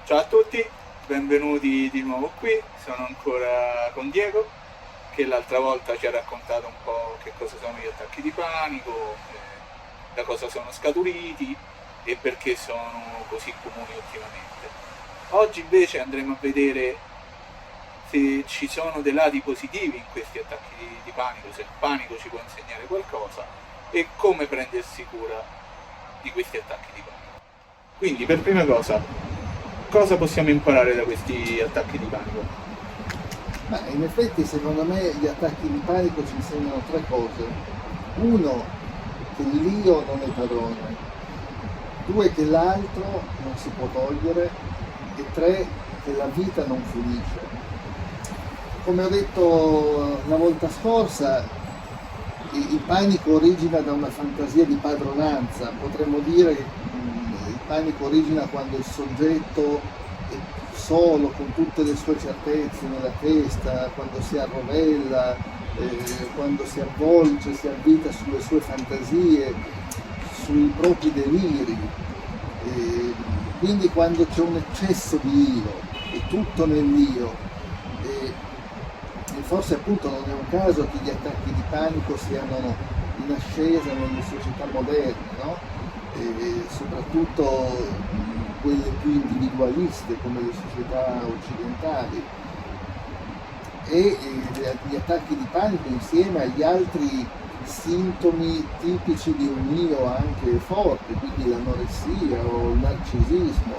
Ciao a tutti, benvenuti di nuovo qui, sono ancora con Diego che l'altra volta ci ha raccontato un po' che cosa sono gli attacchi di panico, da cosa sono scaturiti e perché sono così comuni ultimamente. Oggi invece andremo a vedere se ci sono dei lati positivi in questi attacchi di panico, se il panico ci può insegnare qualcosa e come prendersi cura di questi attacchi di panico. Quindi per prima cosa possiamo imparare da questi attacchi di panico? Ma in effetti secondo me gli attacchi di panico ci insegnano tre cose. Uno, che l'io non è padrone. Due, che l'altro non si può togliere. E tre, che la vita non finisce. Come ho detto la volta scorsa, il panico origina da una fantasia di padronanza. Potremmo dire che il panico origina quando il soggetto è solo, con tutte le sue certezze nella testa, quando si arrovella, quando si avvolge, si avvita sulle sue fantasie, sui propri deliri. Quindi quando c'è un eccesso di io, è tutto nell'io. E forse appunto non è un caso che gli attacchi di panico siano in ascesa nelle società moderne, no? E soprattutto quelle più individualiste come le società occidentali. E gli attacchi di panico insieme agli altri sintomi tipici di un io anche forte, quindi l'anoressia o il narcisismo,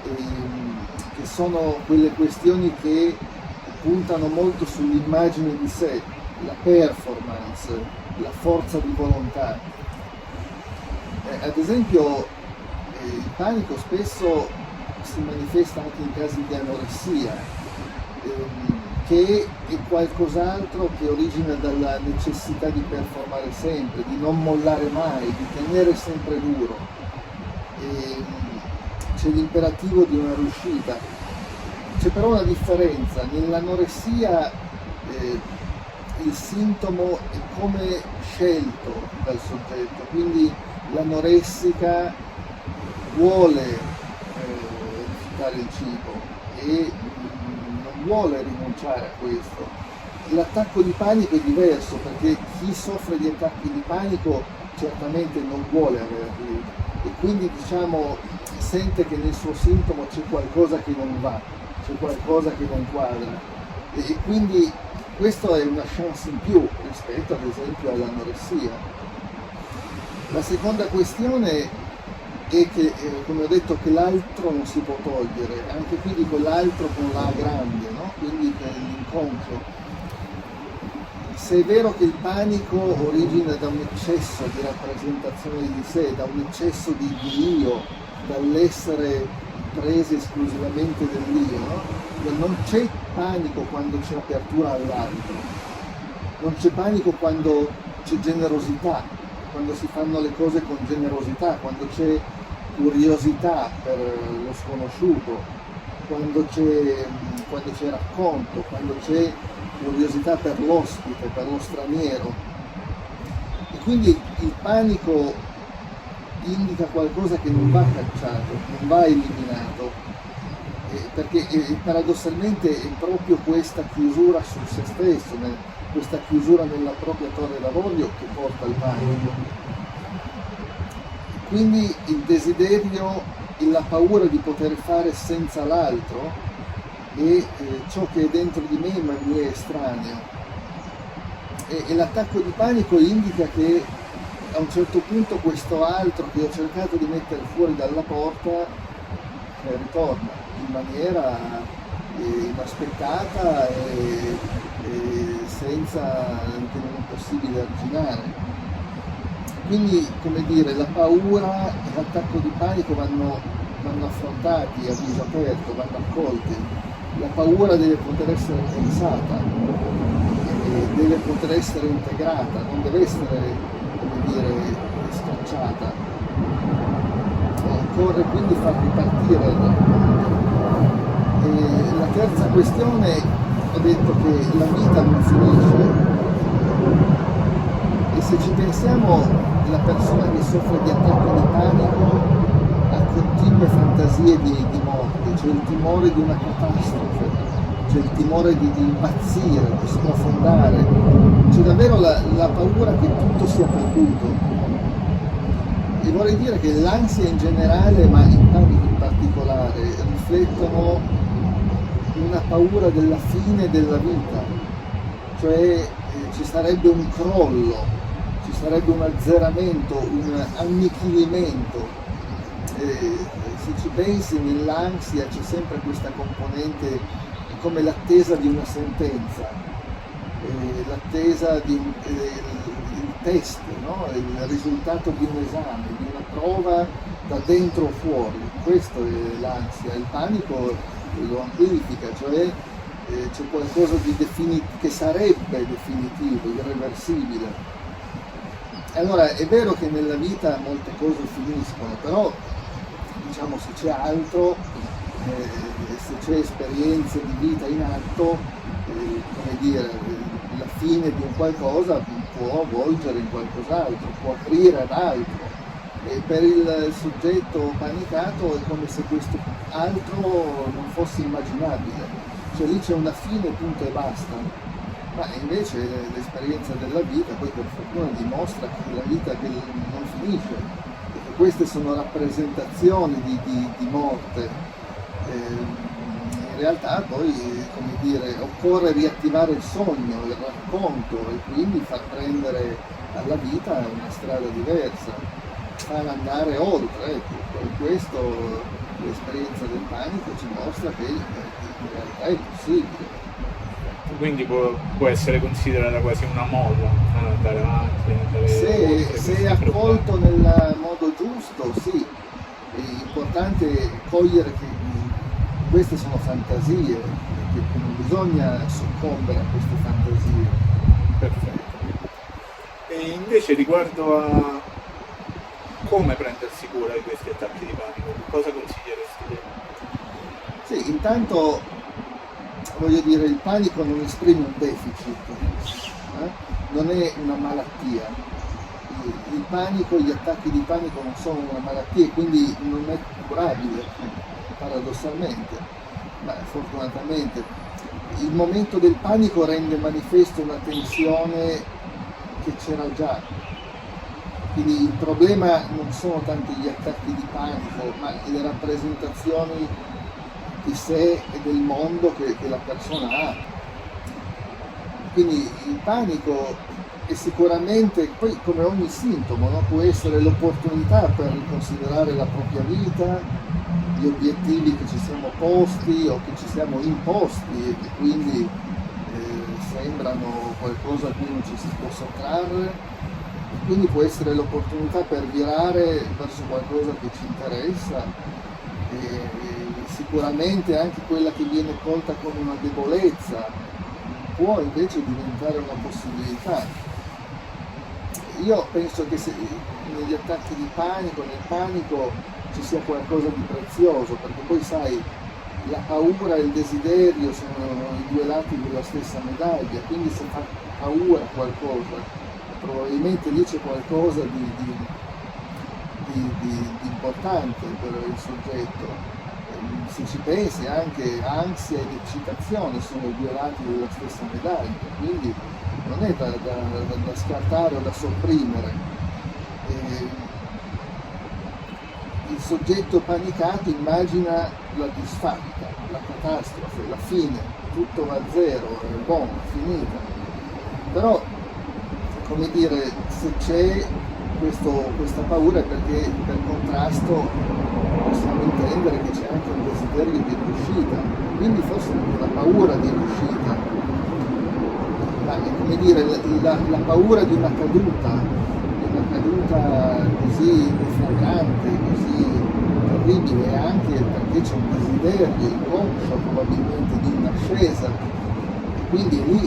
che sono quelle questioni che puntano molto sull'immagine di sé, la performance, la forza di volontà. Ad esempio il panico spesso si manifesta anche in casi di anoressia, che è qualcos'altro che origina dalla necessità di performare sempre, di non mollare mai, di tenere sempre duro. C'è l'imperativo di una riuscita. C'è però una differenza: nell'anoressia il sintomo è come scelto dal soggetto, quindi l'anoressica vuole rifiutare il cibo e non vuole rinunciare a questo. L'attacco di panico è diverso, perché chi soffre di attacchi di panico certamente non vuole averli e quindi diciamo sente che nel suo sintomo c'è qualcosa che non va, c'è qualcosa che non quadra e quindi questo è una chance in più rispetto ad esempio all'anoressia. La seconda questione è che, come ho detto, che l'altro non si può togliere, anche qui dico l'altro con la grande, no? Quindi l'inconscio. Se è vero che il panico origina da un eccesso di rappresentazione di sé, da un eccesso di io, dall'essere presi esclusivamente dell'io, no? Non c'è panico quando c'è apertura all'altro, non c'è panico quando c'è generosità, quando si fanno le cose con generosità, quando c'è curiosità per lo sconosciuto, quando c'è racconto, quando c'è curiosità per l'ospite, per lo straniero. E quindi il panico indica qualcosa che non va cacciato, non va eliminato, perché paradossalmente è proprio questa chiusura su se stesso, questa chiusura nella propria torre d'avorio che porta al panico. Quindi il desiderio e la paura di poter fare senza l'altro è ciò che è dentro di me ma mi è estraneo. E l'attacco di panico indica che a un certo punto questo altro che ho cercato di mettere fuori dalla porta ritorna in maniera inaspettata e senza che non è possibile arginare. Quindi, come dire, la paura e l'attacco di panico vanno affrontati a viso aperto, vanno accolti. La paura deve poter essere pensata, deve poter essere integrata, non deve essere, come dire, scacciata. Occorre quindi far ripartire il racconto. E la terza questione, ho detto che la vita non finisce. E se ci pensiamo, la persona che soffre di attacchi di panico ha continue fantasie di morte, c'è il timore di una catastrofe, c'è il timore di impazzire, di sprofondare, c'è davvero la paura che tutto sia perduto. E vorrei dire che l'ansia in generale, ma il panico in particolare, riflettono una paura della fine della vita, cioè ci sarebbe un crollo, ci sarebbe un azzeramento, un annichilimento. Se ci pensi, nell'ansia c'è sempre questa componente come l'attesa di una sentenza, l'attesa di il test, no? Il risultato di un esame, di una prova da dentro o fuori. Questo è l'ansia. Il panico lo amplifica, cioè c'è qualcosa di che sarebbe definitivo, irreversibile. Allora è vero che nella vita molte cose finiscono, però diciamo se c'è altro, se c'è esperienze di vita in atto, come dire, la fine di un qualcosa può volgere in qualcos'altro, può aprire ad altro. E per il soggetto panicato è come se questo altro non fosse immaginabile, cioè lì c'è una fine, punto e basta. Ma invece l'esperienza della vita poi per fortuna dimostra che la vita non finisce, e che queste sono rappresentazioni di morte. In realtà poi, come dire, occorre riattivare il sogno, il racconto, e quindi far prendere alla vita una strada diversa, far andare oltre. Ecco, per questo l'esperienza del panico ci mostra che in realtà è possibile. Quindi può essere considerata quasi una molla, andare avanti, andare Se è accolto nel modo giusto, sì. È importante cogliere che queste sono fantasie, che non bisogna soccombere a queste fantasie. Perfetto. E invece riguardo a come prendersi cura di questi attacchi di panico, cosa consiglieresti te? Sì, intanto voglio dire, il panico non esprime un deficit, non è una malattia. Il panico, gli attacchi di panico non sono una malattia e quindi non è curabile, paradossalmente, ma fortunatamente. Il momento del panico rende manifesto una tensione che c'era già. Quindi il problema non sono tanto gli attacchi di panico, ma le rappresentazioni di sé e del mondo che la persona ha. Quindi il panico è sicuramente, poi come ogni sintomo, no? Può essere l'opportunità per riconsiderare la propria vita, gli obiettivi che ci siamo posti o che ci siamo imposti e che quindi sembrano qualcosa a cui non ci si può sottrarre. Quindi può essere l'opportunità per virare verso qualcosa che ci interessa, e sicuramente anche quella che viene colta come una debolezza può invece diventare una possibilità. Io penso che se negli attacchi di panico, nel panico, ci sia qualcosa di prezioso, perché poi sai, la paura e il desiderio sono i due lati della stessa medaglia, quindi se fa paura qualcosa, probabilmente lì c'è qualcosa di importante per il soggetto. Se ci pensi, anche ansia ed eccitazione sono i due lati della stessa medaglia, quindi non è da scartare o da sopprimere. Il soggetto panicato immagina la disfatta, la catastrofe, la fine, tutto va a zero, è buono, finita. Però, come dire, se c'è questa paura è perché per contrasto possiamo intendere che c'è anche un desiderio di riuscita, quindi forse anche la paura di riuscita, ma è come dire la paura di una caduta così deflagrante, così terribile, anche perché c'è un desiderio inconscio probabilmente di un'ascesa, e quindi è lì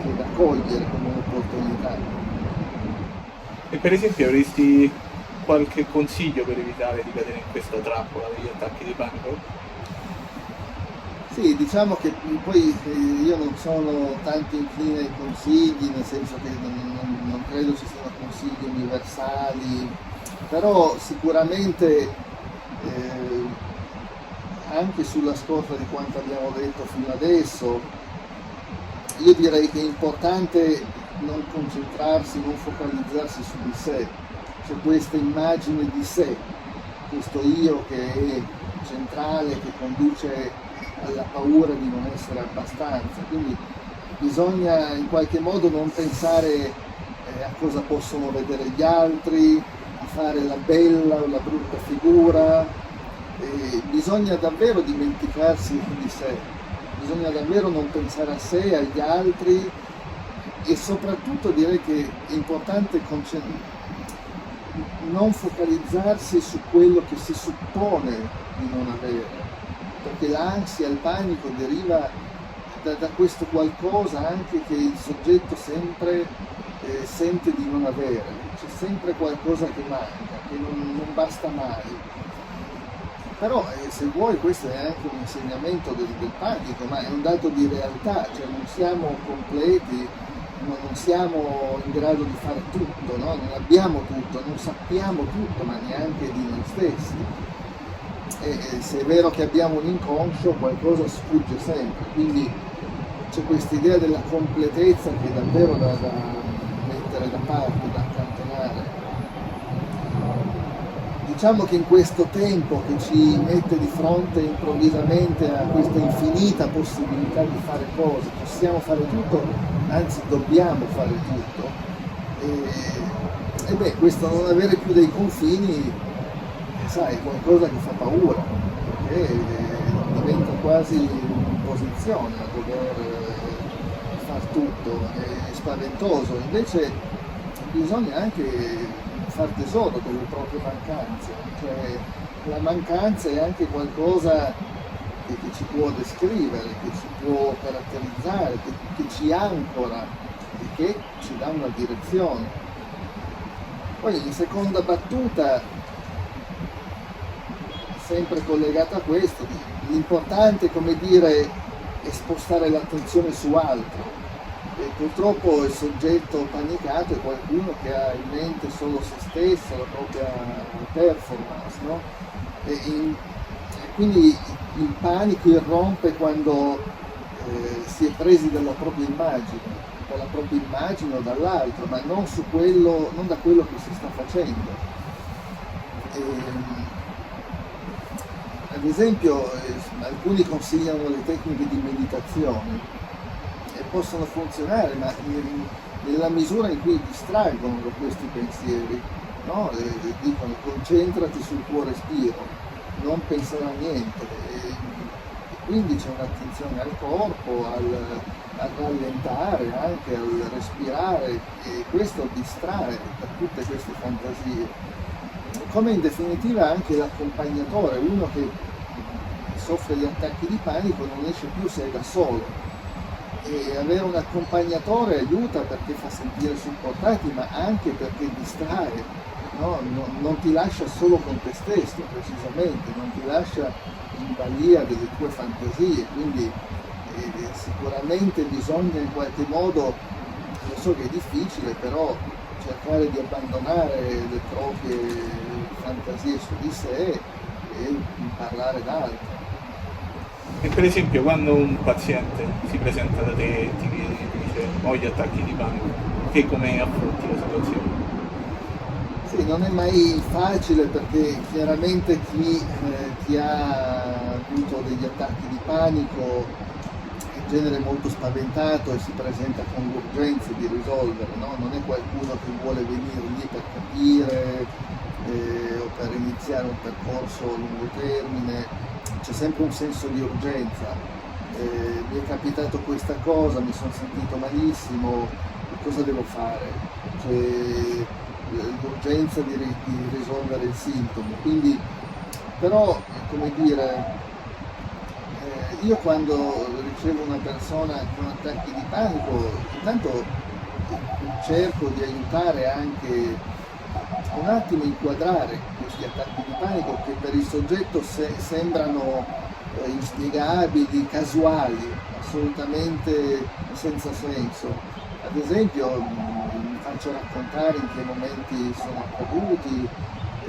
che è da cogliere come un'opportunità. E per esempio avresti qualche consiglio per evitare di cadere in questa trappola degli attacchi di panico? Sì, diciamo che poi io non sono tanto incline ai consigli, nel senso che non credo ci siano consigli universali, però sicuramente anche sulla scorta di quanto abbiamo detto fino adesso, io direi che è importante non concentrarsi, non focalizzarsi su di sé, su questa immagine di sé, questo io che è centrale, che conduce alla paura di non essere abbastanza. Quindi bisogna in qualche modo non pensare a cosa possono vedere gli altri, a fare la bella o la brutta figura, bisogna davvero dimenticarsi di sé, bisogna davvero non pensare a sé, agli altri, e soprattutto direi che è importante non focalizzarsi su quello che si suppone di non avere, perché l'ansia, il panico deriva da questo qualcosa anche che il soggetto sempre sente di non avere, c'è sempre qualcosa che manca, che non basta mai. Però se vuoi questo è anche un insegnamento del panico, ma è un dato di realtà, cioè non siamo completi, non siamo in grado di fare tutto, no? Non abbiamo tutto, non sappiamo tutto, ma neanche di noi stessi. E se è vero che abbiamo un inconscio, qualcosa sfugge sempre, quindi c'è questa idea della completezza che è davvero da mettere da parte, da accantonare. Diciamo che in questo tempo che ci mette di fronte improvvisamente a questa infinita possibilità di fare cose, possiamo fare tutto, anzi dobbiamo fare tutto, e questo non avere più dei confini, sai, è qualcosa che fa paura, perché diventa quasi un'imposizione a dover far tutto, è spaventoso. Invece bisogna anche far tesoro delle proprie mancanze, cioè la mancanza è anche qualcosa che ci può descrivere, che ci può caratterizzare, che ci ancora e che ci dà una direzione. Poi in seconda battuta, sempre collegata a questo, l'importante, come dire, è spostare l'attenzione su altro. E purtroppo il soggetto panicato è qualcuno che ha in mente solo se stesso, la propria performance, no? E quindi il panico irrompe quando si è presi dalla propria immagine o dall'altro, ma non da quello che si sta facendo. Ad esempio, alcuni consigliano le tecniche di meditazione, possono funzionare, ma nella misura in cui distraggono da questi pensieri, no? Dicono concentrati sul tuo respiro, non pensare a niente, e quindi c'è un'attenzione al corpo, al rallentare, anche al respirare, e questo distrae da tutte queste fantasie. Come in definitiva anche l'accompagnatore, uno che soffre gli attacchi di panico non esce più se è da solo. E avere un accompagnatore aiuta perché fa sentire supportati, ma anche perché distrae, no? Non ti lascia solo con te stesso, precisamente, non ti lascia in balia delle tue fantasie, quindi sicuramente bisogna in qualche modo, lo so che è difficile, però cercare di abbandonare le proprie fantasie su di sé e parlare d'altro. E per esempio quando un paziente si presenta da te e ti dice ho gli attacchi di panico, te come affronti la situazione? Sì, non è mai facile perché chiaramente chi ha avuto degli attacchi di panico è in genere molto spaventato e si presenta con l'urgenza di risolvere, no? Non è qualcuno che vuole venire lì per capire o per iniziare un percorso a lungo termine. C'è sempre un senso di urgenza, mi è capitato questa cosa, mi sono sentito malissimo, cosa devo fare? C'è l'urgenza di risolvere il sintomo, quindi però, come dire, io quando ricevo una persona con attacchi di panico, intanto cerco di aiutare anche un attimo inquadrare questi attacchi di panico che per il soggetto sembrano inspiegabili, casuali, assolutamente senza senso. Ad esempio mi faccio raccontare in che momenti sono accaduti,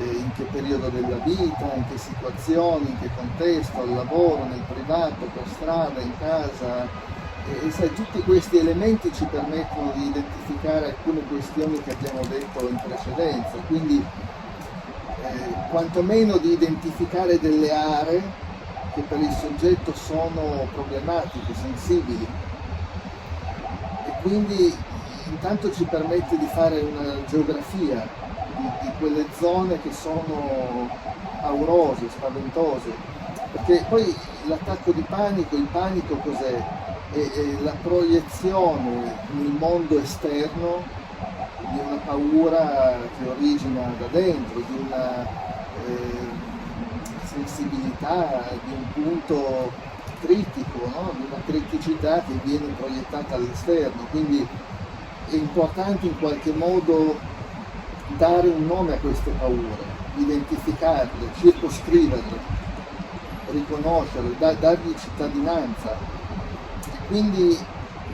in che periodo della vita, in che situazioni, in che contesto, al lavoro, nel privato, per strada, in casa. E sai, tutti questi elementi ci permettono di identificare alcune questioni che abbiamo detto in precedenza, quindi quantomeno di identificare delle aree che per il soggetto sono problematiche, sensibili, e quindi intanto ci permette di fare una geografia di quelle zone che sono paurose, spaventose, perché poi l'attacco di panico, il panico cos'è? È la proiezione nel mondo esterno di una paura che origina da dentro, di una sensibilità, di un punto critico, no? Di una criticità che viene proiettata all'esterno. Quindi è importante in qualche modo dare un nome a queste paure, identificarle, circoscriverle, riconoscerle, dargli cittadinanza e quindi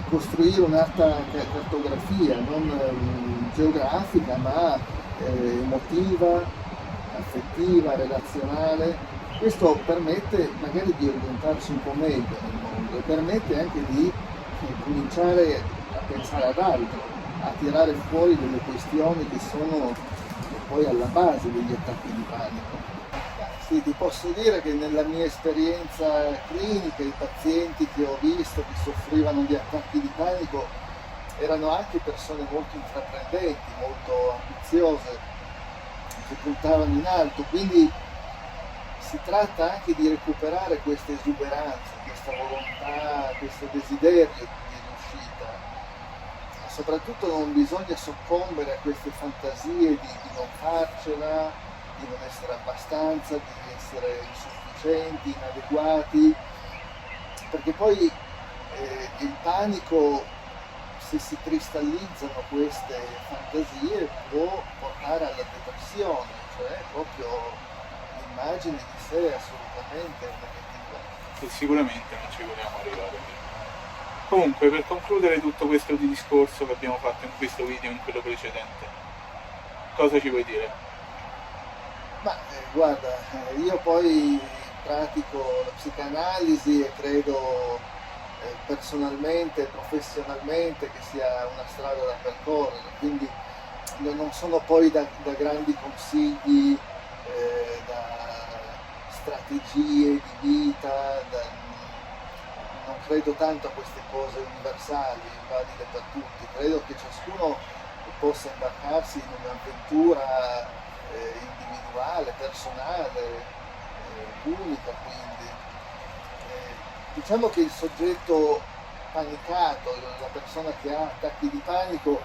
costruire un'altra cartografia, non geografica ma emotiva, affettiva, relazionale. Questo permette magari di orientarsi un po' meglio nel mondo e permette anche di cominciare a pensare ad altro, a tirare fuori delle questioni che sono poi alla base degli attacchi di panico. Sì, ti posso dire che nella mia esperienza clinica i pazienti che ho visto che soffrivano di attacchi di panico erano anche persone molto intraprendenti, molto ambiziose, che puntavano in alto, quindi si tratta anche di recuperare questa esuberanza, questa volontà, questo desiderio di riuscita. Soprattutto non bisogna soccombere a queste fantasie di non farcela, di non essere abbastanza, di essere insufficienti, inadeguati, perché poi il panico, se si cristallizzano queste fantasie, può portare alla depressione, cioè proprio l'immagine di sé assolutamente negativa. E sicuramente non ci vogliamo arrivare. Comunque, per concludere tutto questo discorso che abbiamo fatto in questo video e in quello precedente, cosa ci vuoi dire? Ma guarda, io poi pratico la psicanalisi e credo personalmente, professionalmente che sia una strada da percorrere, quindi non sono poi da grandi consigli, da strategie di vita, non credo tanto a queste cose universali, valide per tutti, credo che ciascuno possa imbarcarsi in un'avventura individuale, personale, unica quindi. Diciamo che il soggetto panicato, la persona che ha attacchi di panico,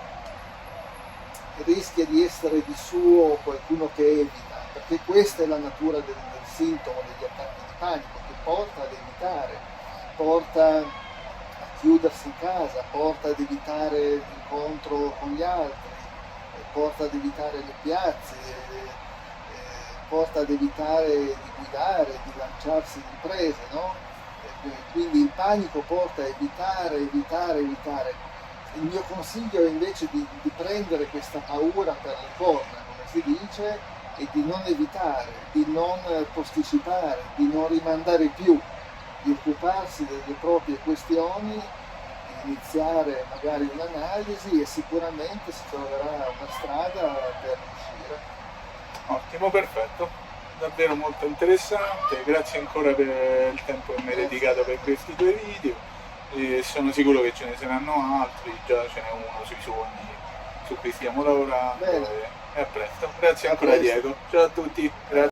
rischia di essere di suo qualcuno che evita, perché questa è la natura del sintomo degli attacchi di panico, che porta ad evitare, porta a chiudersi in casa, porta ad evitare l'incontro con gli altri, porta ad evitare le piazze, porta ad evitare di guidare, di lanciarsi in imprese, no? Quindi il panico porta a evitare. Il mio consiglio è invece di prendere questa paura per le corna, come si dice, e di non evitare, di non posticipare, di non rimandare più, di occuparsi delle proprie questioni, iniziare magari un'analisi e sicuramente si troverà una strada per riuscire. Ottimo, perfetto, davvero molto interessante, grazie ancora per il tempo che mi hai dedicato per questi due video e sono sicuro che ce ne saranno altri, già ce n'è uno sui sogni su cui stiamo lavorando. Bene. E a presto, grazie ancora Diego, ciao a tutti, grazie.